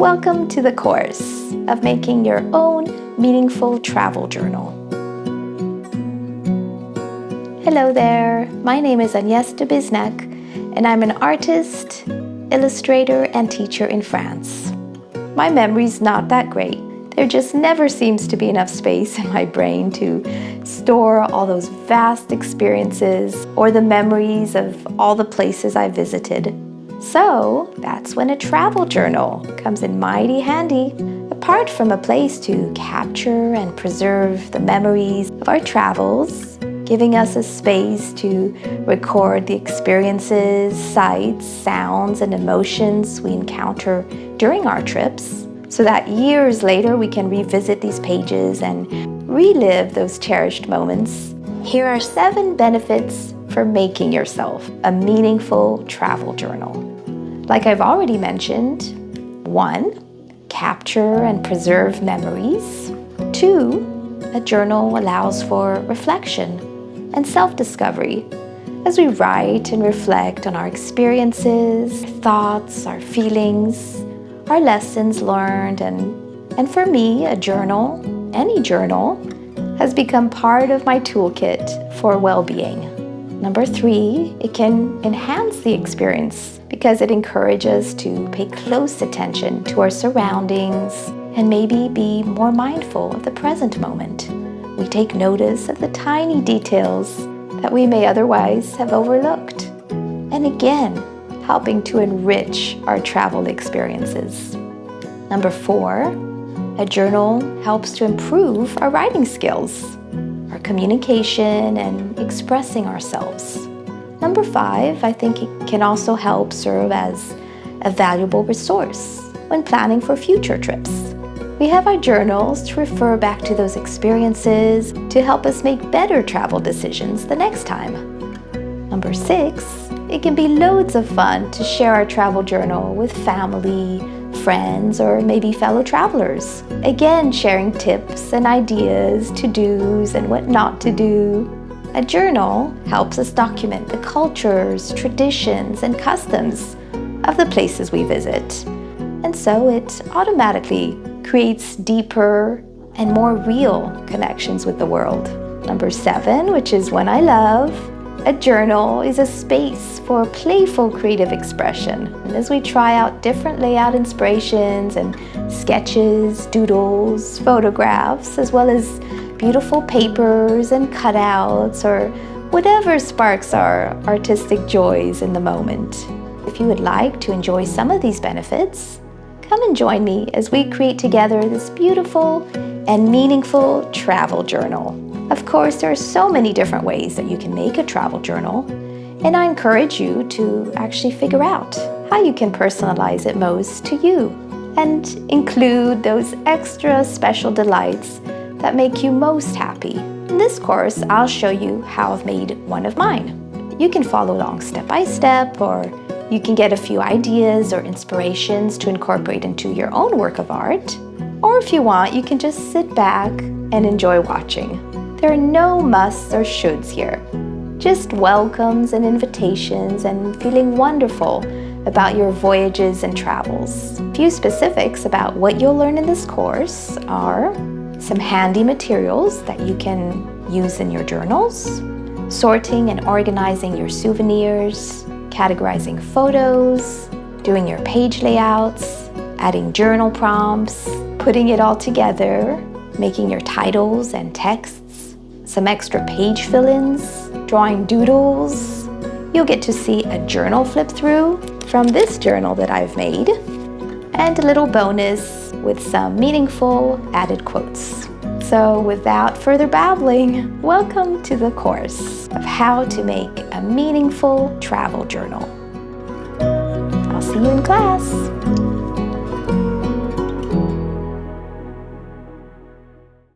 Welcome to the course of making your own meaningful travel journal. Hello there, my name is Agnes de Bezenac, and I'm an artist, illustrator, and teacher in France. My memory's not that great. There just never seems to be enough space in my brain to store all those vast experiences or the memories of all the places I visited. So that's when a travel journal comes in mighty handy. Apart from a place to capture and preserve the memories of our travels, giving us a space to record the experiences, sights, sounds, and emotions we encounter during our trips, so that years later we can revisit these pages and relive those cherished moments. Here are 7 benefits for making yourself a meaningful travel journal. Like I've already mentioned, 1, capture and preserve memories. 2, a journal allows for reflection and self-discovery as we write and reflect on our experiences, our thoughts, our feelings, our lessons learned, and for me, a journal, any journal, has become part of my toolkit for well-being. Number 3, it can enhance the experience because it encourages us to pay close attention to our surroundings and maybe be more mindful of the present moment. We take notice of the tiny details that we may otherwise have overlooked. And again, helping to enrich our travel experiences. Number 4, a journal helps to improve our writing skills, our communication, and expressing ourselves. Number 5, I think it can also help serve as a valuable resource when planning for future trips. We have our journals to refer back to those experiences to help us make better travel decisions the next time. Number 6, it can be loads of fun to share our travel journal with family, friends, or maybe fellow travelers. Again, sharing tips and ideas, to-dos, and what not to do. A journal helps us document the cultures, traditions, and customs of the places we visit. And so it automatically creates deeper and more real connections with the world. Number 7, which is one I love, a journal is a space for playful creative expression. And as we try out different layout inspirations and sketches, doodles, photographs, as well as beautiful papers and cutouts or whatever sparks our artistic joys in the moment. If you would like to enjoy some of these benefits, come and join me as we create together this beautiful and meaningful travel journal. Of course, there are so many different ways that you can make a travel journal, and I encourage you to actually figure out how you can personalize it most to you and include those extra special delights that make you most happy. In this course, I'll show you how I've made one of mine. You can follow along step by step, or you can get a few ideas or inspirations to incorporate into your own work of art. Or if you want, you can just sit back and enjoy watching. There are no musts or shoulds here, just welcomes and invitations and feeling wonderful about your voyages and travels. A few specifics about what you'll learn in this course are some handy materials that you can use in your journals, sorting and organizing your souvenirs, categorizing photos, doing your page layouts, adding journal prompts, putting it all together, making your titles and texts, some extra page fill-ins, drawing doodles. You'll get to see a journal flip through from this journal that I've made, and a little bonus with some meaningful added quotes. So without further babbling, welcome to the course of how to make a meaningful travel journal. I'll see you in class.